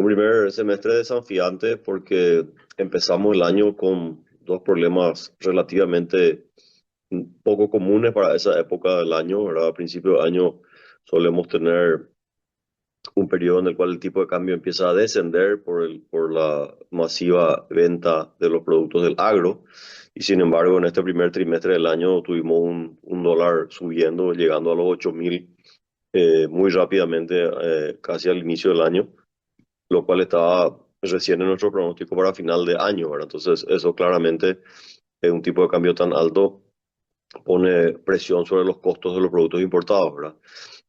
Un primer semestre desafiante porque empezamos el año con dos problemas relativamente poco comunes para esa época del año, ¿verdad? A principio de año solemos tener un periodo en el cual el tipo de cambio empieza a descender por la masiva venta de los productos del agro. Y sin embargo, en este primer trimestre del año tuvimos un dólar subiendo, llegando a los 8.000 muy rápidamente, casi al inicio del año, lo cual estaba recién en nuestro pronóstico para final de año, ¿verdad? Entonces, eso claramente, un tipo de cambio tan alto pone presión sobre los costos de los productos importados, ¿verdad?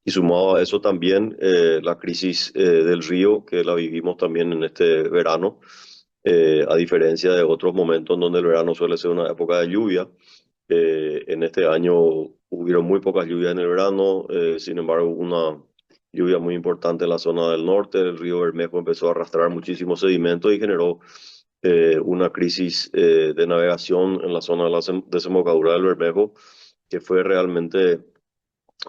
Y sumado a eso también la crisis del río, que la vivimos también en este verano, a diferencia de otros momentos donde el verano suele ser una época de lluvia. En este año hubieron muy pocas lluvias en el verano, sin embargo, una lluvia muy importante en la zona del norte. El río Bermejo empezó a arrastrar muchísimo sedimento y generó una crisis de navegación en la zona de la desembocadura del Bermejo, que fue realmente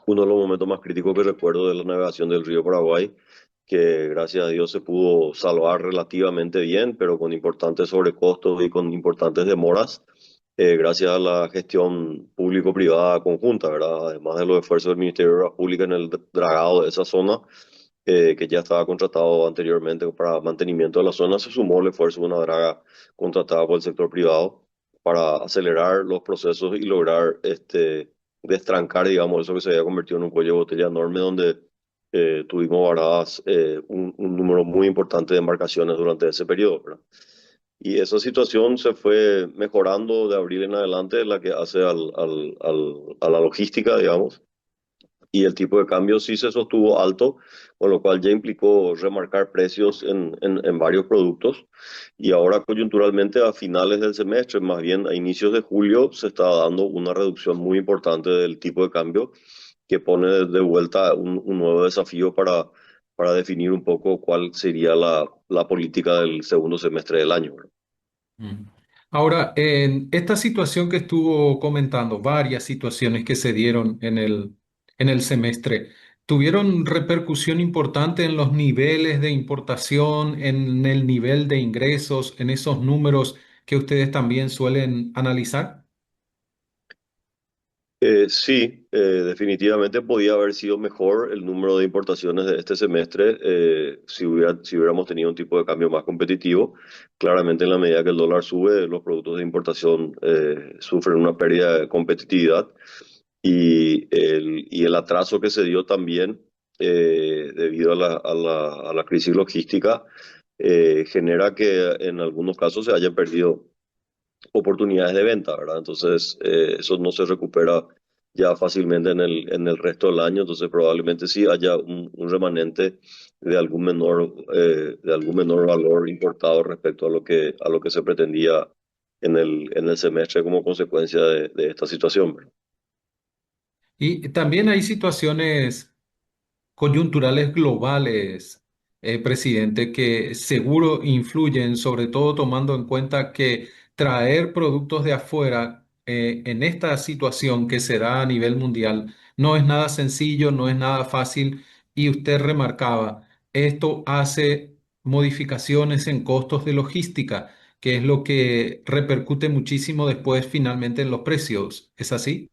uno de los momentos más críticos que recuerdo de la navegación del río Paraguay, que gracias a Dios se pudo salvar relativamente bien, pero con importantes sobrecostos y con importantes demoras, gracias a la gestión público-privada conjunta, ¿verdad? Además de los esfuerzos del Ministerio de Obras Públicas en el dragado de esa zona, que ya estaba contratado anteriormente para mantenimiento de la zona, se sumó el esfuerzo de una draga contratada por el sector privado para acelerar los procesos y lograr destrancar, digamos, eso que se había convertido en un cuello de botella enorme, donde tuvimos varadas un número muy importante de embarcaciones durante ese periodo, ¿verdad? Y esa situación se fue mejorando de abril en adelante, la que hace a la logística, digamos, y el tipo de cambio sí se sostuvo alto, con lo cual ya implicó remarcar precios en varios productos. Y ahora coyunturalmente a finales del semestre, más bien a inicios de julio, se está dando una reducción muy importante del tipo de cambio que pone de vuelta un nuevo desafío para definir un poco cuál sería la política del segundo semestre del año, ¿verdad? Mm. Ahora, en esta situación que estuvo comentando, varias situaciones que se dieron en el semestre, ¿tuvieron repercusión importante en los niveles de importación, en el nivel de ingresos, en esos números que ustedes también suelen analizar? Sí, definitivamente podía haber sido mejor el número de importaciones de este semestre si hubiéramos tenido un tipo de cambio más competitivo. Claramente, en la medida que el dólar sube, los productos de importación sufren una pérdida de competitividad y el atraso que se dio también debido a la crisis logística genera que en algunos casos se hayan perdido oportunidades de venta, ¿verdad? Entonces, eso no se recupera ya fácilmente en el resto del año, entonces probablemente sí haya un remanente de algún menor valor importado respecto a lo que se pretendía en el semestre como consecuencia de esta situación, ¿verdad? Y también hay situaciones coyunturales globales, presidente, que seguro influyen, sobre todo tomando en cuenta que traer productos de afuera en esta situación que se da a nivel mundial no es nada sencillo, no es nada fácil y usted remarcaba, esto hace modificaciones en costos de logística, que es lo que repercute muchísimo después finalmente en los precios. ¿Es así?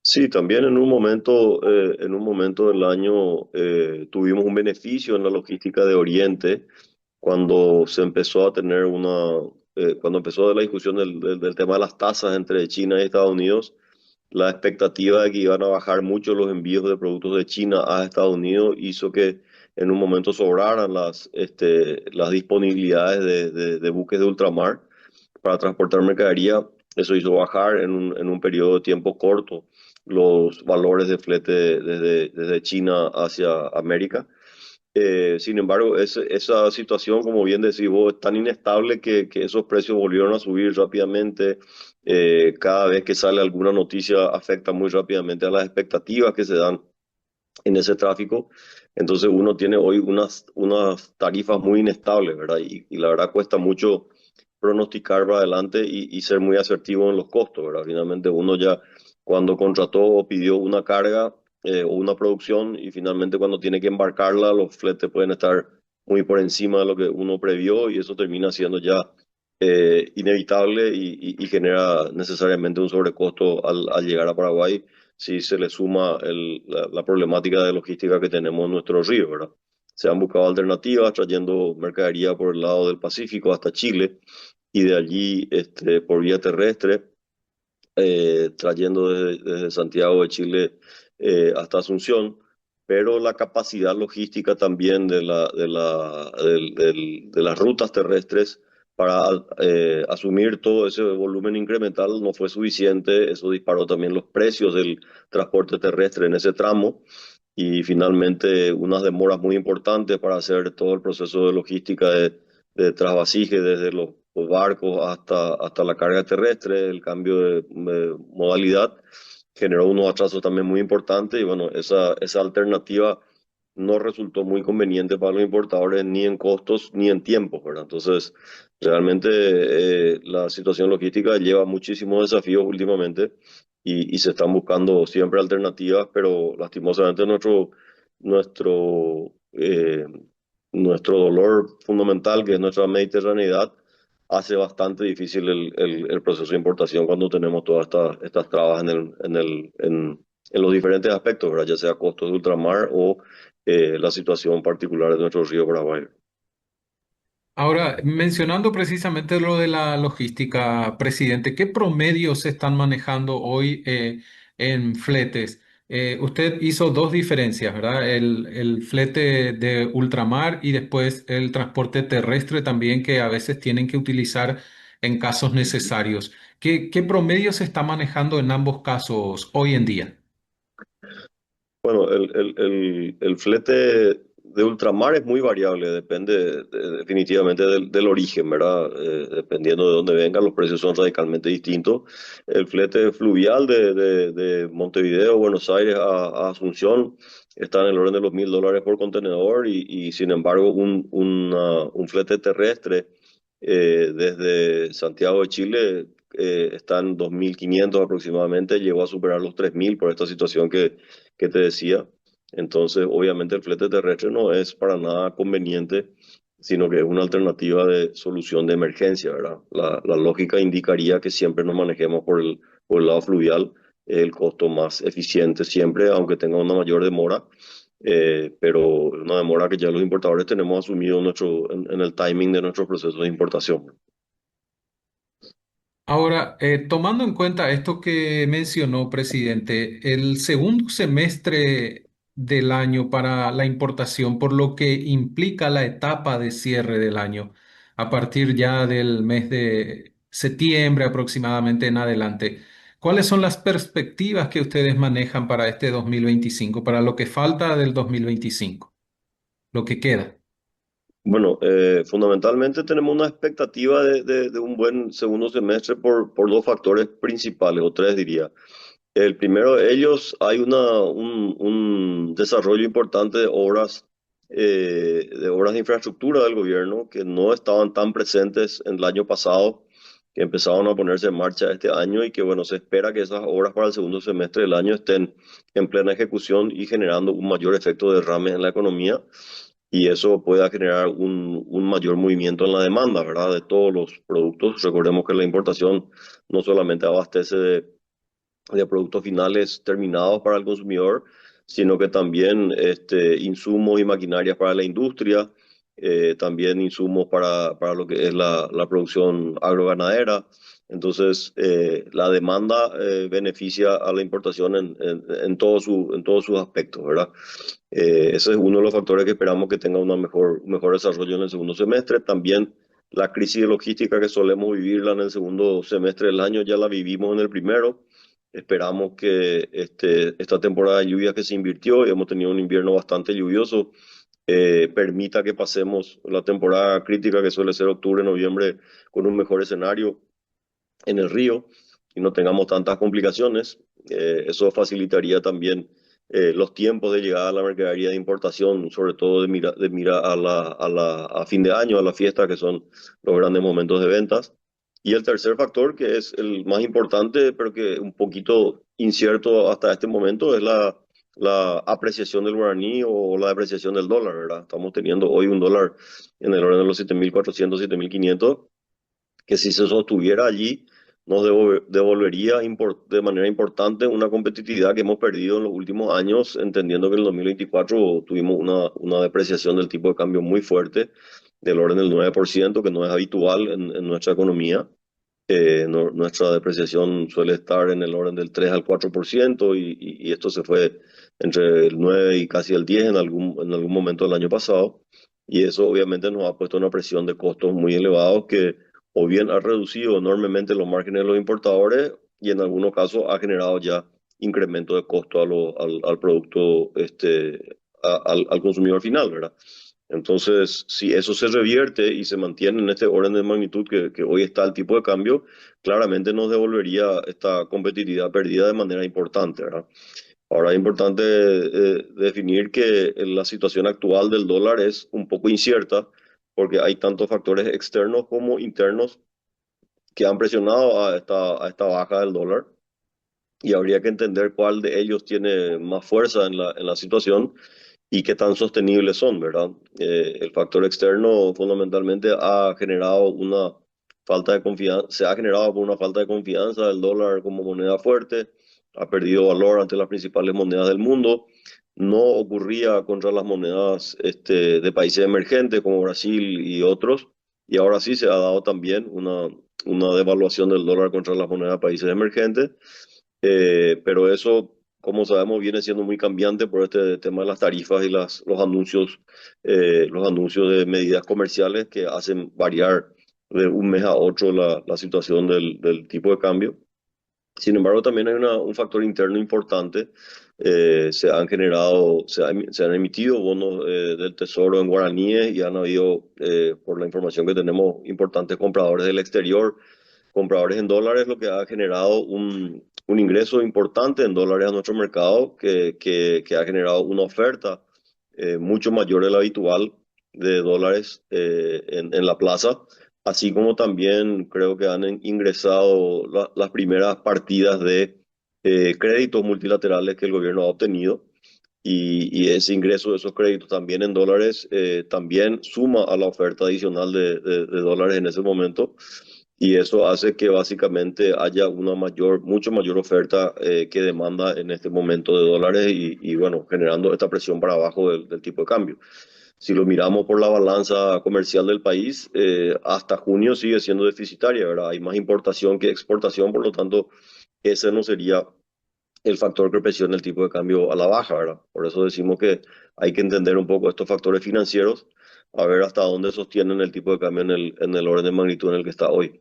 Sí, también en un momento del año tuvimos un beneficio en la logística de Oriente cuando se empezó a tener cuando empezó la discusión del tema de las tasas entre China y Estados Unidos. La expectativa de que iban a bajar mucho los envíos de productos de China a Estados Unidos hizo que en un momento sobraran las disponibilidades de buques de ultramar para transportar mercadería. Eso hizo bajar en un periodo de tiempo corto los valores de flete desde China hacia América. Sin embargo, esa situación, como bien decís vos, es tan inestable que esos precios volvieron a subir rápidamente. Cada vez que sale alguna noticia afecta muy rápidamente a las expectativas que se dan en ese tráfico. Entonces uno tiene hoy unas tarifas muy inestables, ¿verdad? Y la verdad cuesta mucho pronosticar para adelante y ser muy asertivo en los costos, ¿verdad? Finalmente uno ya cuando contrató o pidió una carga o una producción y finalmente cuando tiene que embarcarla, los fletes pueden estar muy por encima de lo que uno previó y eso termina siendo ya inevitable y genera necesariamente un sobrecosto al llegar a Paraguay si se le suma la problemática de logística que tenemos en nuestro río, ¿verdad? Se han buscado alternativas trayendo mercadería por el lado del Pacífico hasta Chile y de allí por vía terrestre, trayendo desde Santiago de Chile hasta Asunción, pero la capacidad logística también de las rutas terrestres para asumir todo ese volumen incremental no fue suficiente. Eso disparó también los precios del transporte terrestre en ese tramo y finalmente unas demoras muy importantes para hacer todo el proceso de logística de trasvasije desde los barcos hasta la carga terrestre. El cambio de modalidad generó unos atrasos también muy importantes y bueno, esa alternativa no resultó muy conveniente para los importadores ni en costos ni en tiempos, ¿verdad? Entonces, realmente la situación logística lleva muchísimos desafíos últimamente y se están buscando siempre alternativas, pero lastimosamente nuestro, eh, nuestro dolor fundamental, que es nuestra mediterraneidad, hace bastante difícil el proceso de importación cuando tenemos todas estas trabas en los diferentes aspectos, ¿verdad? Ya sea costos de ultramar o la situación particular de nuestro río Paraguay. Ahora, mencionando precisamente lo de la logística, presidente, ¿qué promedios se están manejando hoy en fletes? Usted hizo dos diferencias, ¿verdad? El flete de ultramar y después el transporte terrestre también que a veces tienen que utilizar en casos necesarios. ¿Qué promedio se está manejando en ambos casos hoy en día? Bueno, el flete de ultramar es muy variable, depende definitivamente del origen, ¿verdad? Dependiendo de dónde venga, los precios son radicalmente distintos. El flete fluvial de Montevideo, Buenos Aires a Asunción está en el orden de los $1.000 por contenedor y sin embargo un flete terrestre desde Santiago de Chile está en 2.500 aproximadamente, llegó a superar los 3.000 por esta situación que te decía. Entonces, obviamente el flete terrestre no es para nada conveniente, sino que es una alternativa de solución de emergencia, ¿verdad? La lógica indicaría que siempre nos manejemos por el lado fluvial, el costo más eficiente siempre, aunque tenga una mayor demora, pero una demora que ya los importadores tenemos asumido en el timing de nuestro proceso de importación. Ahora, tomando en cuenta esto que mencionó, presidente, el segundo semestre del año para la importación, por lo que implica la etapa de cierre del año, a partir ya del mes de septiembre aproximadamente en adelante, ¿cuáles son las perspectivas que ustedes manejan para este 2025, para lo que falta del 2025, lo que queda? Bueno, fundamentalmente tenemos una expectativa de un buen segundo semestre por dos factores principales, o tres diría. El primero de ellos, hay un desarrollo importante de obras de infraestructura del gobierno que no estaban tan presentes en el año pasado, que empezaron a ponerse en marcha este año y que, bueno, se espera que esas obras para el segundo semestre del año estén en plena ejecución y generando un mayor efecto de derrame en la economía y eso pueda generar un mayor movimiento en la demanda, ¿verdad? De todos los productos. Recordemos que la importación no solamente abastece de productos finales terminados para el consumidor, sino que también insumos y maquinarias para la industria, también insumos para lo que es la producción agroganadera. Entonces, la demanda beneficia a la importación en todos sus aspectos, ¿verdad? Ese es uno de los factores que esperamos que tenga un mejor desarrollo en el segundo semestre. También la crisis de logística que solemos vivirla en el segundo semestre del año ya la vivimos en el primero. Esperamos que esta temporada de lluvias que se invirtió, y hemos tenido un invierno bastante lluvioso, permita que pasemos la temporada crítica que suele ser octubre, noviembre, con un mejor escenario en el río y no tengamos tantas complicaciones. Eso facilitaría también los tiempos de llegada a la mercadería de importación, sobre todo de mira a fin de año, a la fiesta, que son los grandes momentos de ventas. Y el tercer factor, que es el más importante, pero que un poquito incierto hasta este momento, es la apreciación del guaraní o la depreciación del dólar, ¿verdad? Estamos teniendo hoy un dólar en el orden de los 7.400, 7.500, que si se sostuviera allí nos devolvería de manera importante una competitividad que hemos perdido en los últimos años, entendiendo que en el 2024 tuvimos una depreciación del tipo de cambio muy fuerte, del orden del 9%, que no es habitual en nuestra economía. Nuestra depreciación suele estar en el orden del 3 al 4% y esto se fue entre el 9 y casi el 10 en algún momento del año pasado. Y eso obviamente nos ha puesto una presión de costos muy elevados que o bien ha reducido enormemente los márgenes de los importadores y en algunos casos ha generado ya incremento de costo al producto, al consumidor final, ¿verdad? Entonces, si eso se revierte y se mantiene en este orden de magnitud que hoy está el tipo de cambio, claramente nos devolvería esta competitividad perdida de manera importante, ¿verdad? Ahora es importante definir que la situación actual del dólar es un poco incierta porque hay tantos factores externos como internos que han presionado a esta baja del dólar y habría que entender cuál de ellos tiene más fuerza en la situación y qué tan sostenibles son, ¿verdad? El factor externo fundamentalmente ha generado una falta de confianza, se ha generado por una falta de confianza del dólar como moneda fuerte, ha perdido valor ante las principales monedas del mundo, no ocurría contra las monedas de países emergentes como Brasil y otros, y ahora sí se ha dado también una devaluación del dólar contra las monedas de países emergentes, pero eso, como sabemos, viene siendo muy cambiante por este tema de las tarifas y los anuncios de medidas comerciales que hacen variar de un mes a otro la situación del tipo de cambio. Sin embargo, también hay un factor interno importante. Se han emitido bonos del Tesoro en guaraníes y han habido, por la información que tenemos, importantes compradores del exterior, compradores en dólares, lo que ha generado un ingreso importante en dólares a nuestro mercado, que ha generado una oferta mucho mayor de la habitual de dólares en la plaza, así como también creo que han ingresado las primeras partidas de créditos multilaterales que el gobierno ha obtenido. Y ese ingreso de esos créditos también en dólares también suma a la oferta adicional de dólares en ese momento, y eso hace que básicamente haya mucho mayor oferta que demanda en este momento de dólares y bueno, generando esta presión para abajo del tipo de cambio. Si lo miramos por la balanza comercial del país, hasta junio sigue siendo deficitaria, ¿verdad? Hay más importación que exportación, por lo tanto, ese no sería el factor que presiona el tipo de cambio a la baja, ¿verdad? Por eso decimos que hay que entender un poco estos factores financieros, a ver hasta dónde sostienen el tipo de cambio en el orden de magnitud en el que está hoy.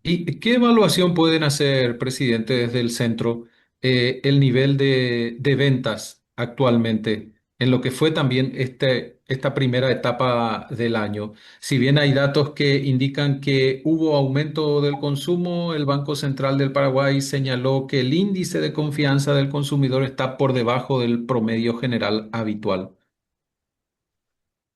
¿Y qué evaluación pueden hacer, presidente, desde el centro, el nivel de ventas actualmente en lo que fue también esta primera etapa del año? Si bien hay datos que indican que hubo aumento del consumo, el Banco Central del Paraguay señaló que el índice de confianza del consumidor está por debajo del promedio general habitual.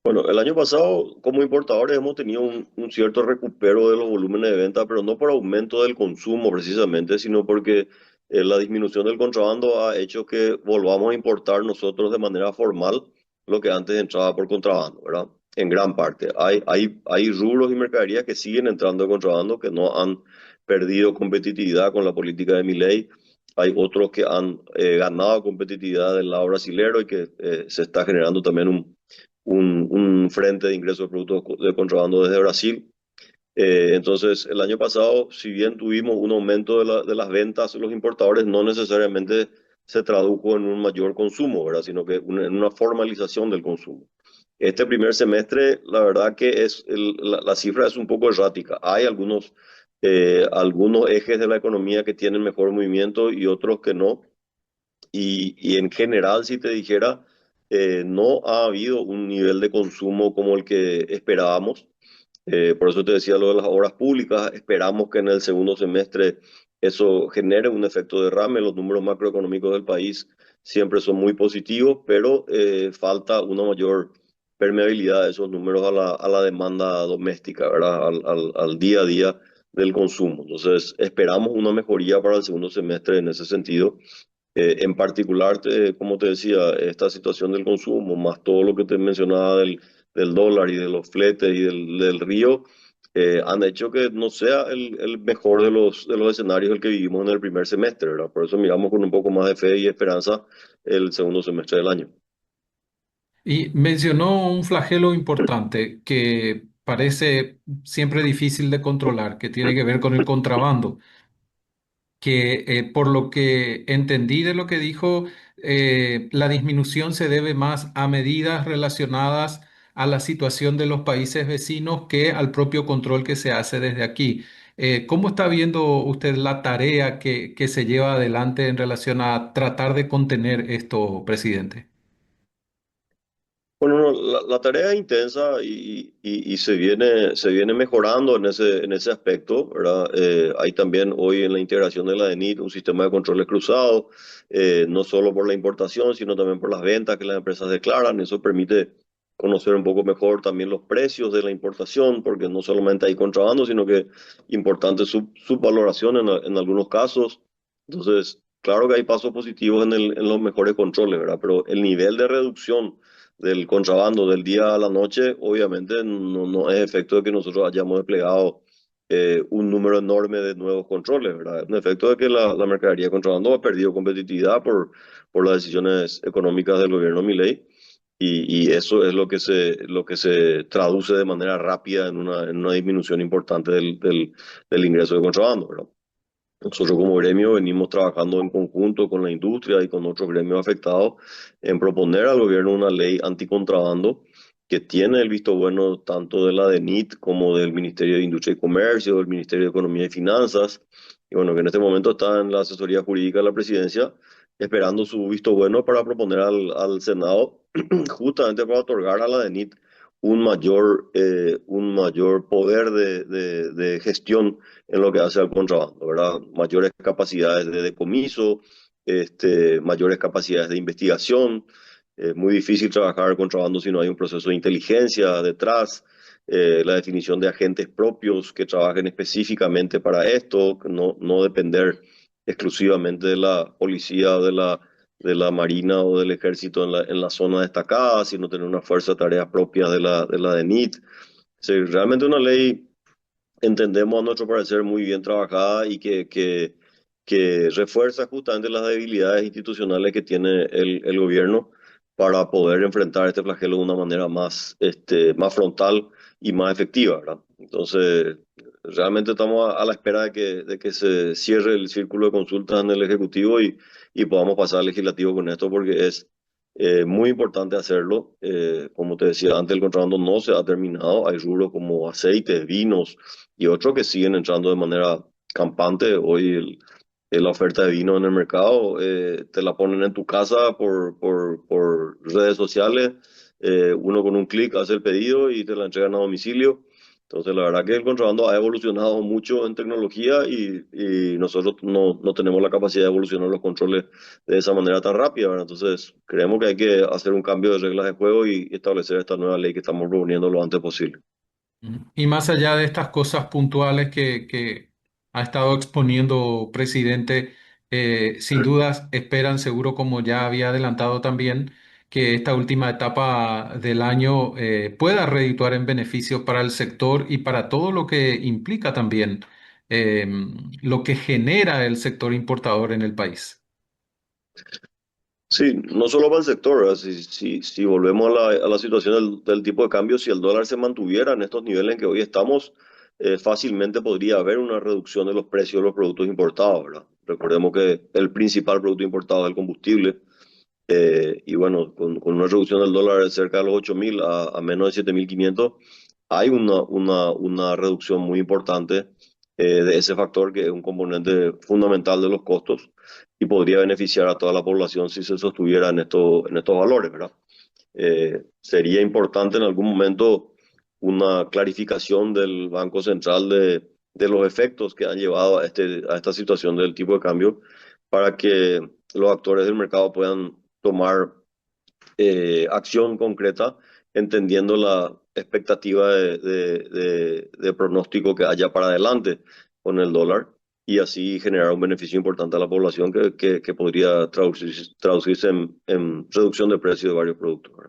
Bueno, el año pasado como importadores hemos tenido un cierto recupero de los volúmenes de venta, pero no por aumento del consumo precisamente, sino porque la disminución del contrabando ha hecho que volvamos a importar nosotros de manera formal lo que antes entraba por contrabando, ¿verdad? En gran parte. Hay rubros y mercaderías que siguen entrando de contrabando, que no han perdido competitividad con la política de Milei. Hay otros que han ganado competitividad del lado brasilero y que se está generando también un frente de ingresos de productos de contrabando desde Brasil. Entonces, el año pasado, si bien tuvimos un aumento de las ventas, los importadores no necesariamente se tradujo en un mayor consumo, ¿verdad? Sino que en una formalización del consumo. Este primer semestre, la verdad que la cifra es un poco errática. Hay algunos ejes de la economía que tienen mejor movimiento y otros que no. Y en general, si te dijera, no ha habido un nivel de consumo como el que esperábamos. Por eso te decía lo de las obras públicas. Esperamos que en el segundo semestre eso genere un efecto derrame. Los números macroeconómicos del país siempre son muy positivos, pero falta una mayor permeabilidad de esos números a la demanda doméstica, ¿verdad? Al día a día del consumo. Entonces, esperamos una mejoría para el segundo semestre en ese sentido. En particular, como te decía, esta situación del consumo, más todo lo que te mencionaba del dólar y de los fletes y del río, han hecho que no sea el mejor de los escenarios el que vivimos en el primer semestre, ¿verdad? Por eso miramos con un poco más de fe y esperanza el segundo semestre del año. Y mencionó un flagelo importante que parece siempre difícil de controlar, que tiene que ver con el contrabando, que por lo que entendí de lo que dijo, la disminución se debe más a medidas relacionadas a la situación de los países vecinos que al propio control que se hace desde aquí. ¿Cómo está viendo usted la tarea que se lleva adelante en relación a tratar de contener esto, presidente? Bueno, no, la tarea es intensa y se viene mejorando en ese aspecto, ¿verdad? Hay también hoy en la integración de la DENIT un sistema de controles cruzados, no solo por la importación, sino también por las ventas que las empresas declaran. Eso permite conocer un poco mejor también los precios de la importación, porque no solamente hay contrabando, sino que importante su valoración en algunos casos. Entonces, claro que hay pasos positivos en los mejores controles, ¿verdad? Pero el nivel de reducción del contrabando del día a la noche, obviamente no es efecto de que nosotros hayamos desplegado un número enorme de nuevos controles, ¿verdad? Es un efecto de que la mercadería de contrabando ha perdido competitividad por las decisiones económicas del gobierno Milei y eso es lo que se traduce de manera rápida en una disminución importante del ingreso de contrabando, ¿verdad? Nosotros como gremio venimos trabajando en conjunto con la industria y con otros gremios afectados en proponer al gobierno una ley anticontrabando que tiene el visto bueno tanto de la DENIT como del Ministerio de Industria y Comercio, del Ministerio de Economía y Finanzas, y bueno, que en este momento está en la asesoría jurídica de la presidencia, esperando su visto bueno para proponer al Senado justamente para otorgar a la DENIT un mayor poder de gestión en lo que hace al contrabando, ¿verdad? Mayores capacidades de decomiso, mayores capacidades de investigación. Es muy difícil trabajar el contrabando si no hay un proceso de inteligencia detrás, la definición de agentes propios que trabajen específicamente para esto, no depender exclusivamente de la policía o de la Marina o del Ejército en la zona destacada, sino tener una fuerza de tareas propias de la DENIT. Sí, realmente una ley entendemos a nuestro parecer muy bien trabajada y que refuerza justamente las debilidades institucionales que tiene el gobierno para poder enfrentar este flagelo de una manera más, más frontal y más efectiva, ¿verdad? Entonces, realmente estamos a la espera de que se cierre el círculo de consultas en el Ejecutivo y podamos pasar al Legislativo con esto porque es muy importante hacerlo. Como te decía antes, el contrabando no se ha terminado. Hay rubros como aceites, vinos, y otros que siguen entrando de manera campante. Hoy la oferta de vino en el mercado te la ponen en tu casa por redes sociales. Uno con un clic hace el pedido y te la entregan a domicilio. Entonces, la verdad que el contrabando ha evolucionado mucho en tecnología y nosotros no tenemos la capacidad de evolucionar los controles de esa manera tan rápida, ¿verdad? Entonces, creemos que hay que hacer un cambio de reglas de juego y establecer esta nueva ley que estamos proponiendo lo antes posible. Y más allá de estas cosas puntuales que ha estado exponiendo presidente, sin dudas esperan, seguro como ya había adelantado también, que esta última etapa del año pueda redituar en beneficios para el sector y para todo lo que implica también eh, lo que genera el sector importador en el país. Sí, no solo para el sector, ¿verdad? Si volvemos a la situación del tipo de cambio, si el dólar se mantuviera en estos niveles en que hoy estamos, fácilmente podría haber una reducción de los precios de los productos importados, ¿verdad? Recordemos que el principal producto importado es el combustible, y bueno, con una reducción del dólar de cerca de los 8.000 a menos de 7.500, hay una reducción muy importante de ese factor que es un componente fundamental de los costos y podría beneficiar a toda la población si se sostuviera en estos valores, ¿verdad? Sería importante en algún momento una clarificación del Banco Central de los efectos que han llevado a esta situación del tipo de cambio para que los actores del mercado puedan tomar acción concreta, entendiendo la expectativa de pronóstico que haya para adelante con el dólar. y así generar un beneficio importante a la población que podría traducirse en reducción de precio de varios productos, ¿verdad?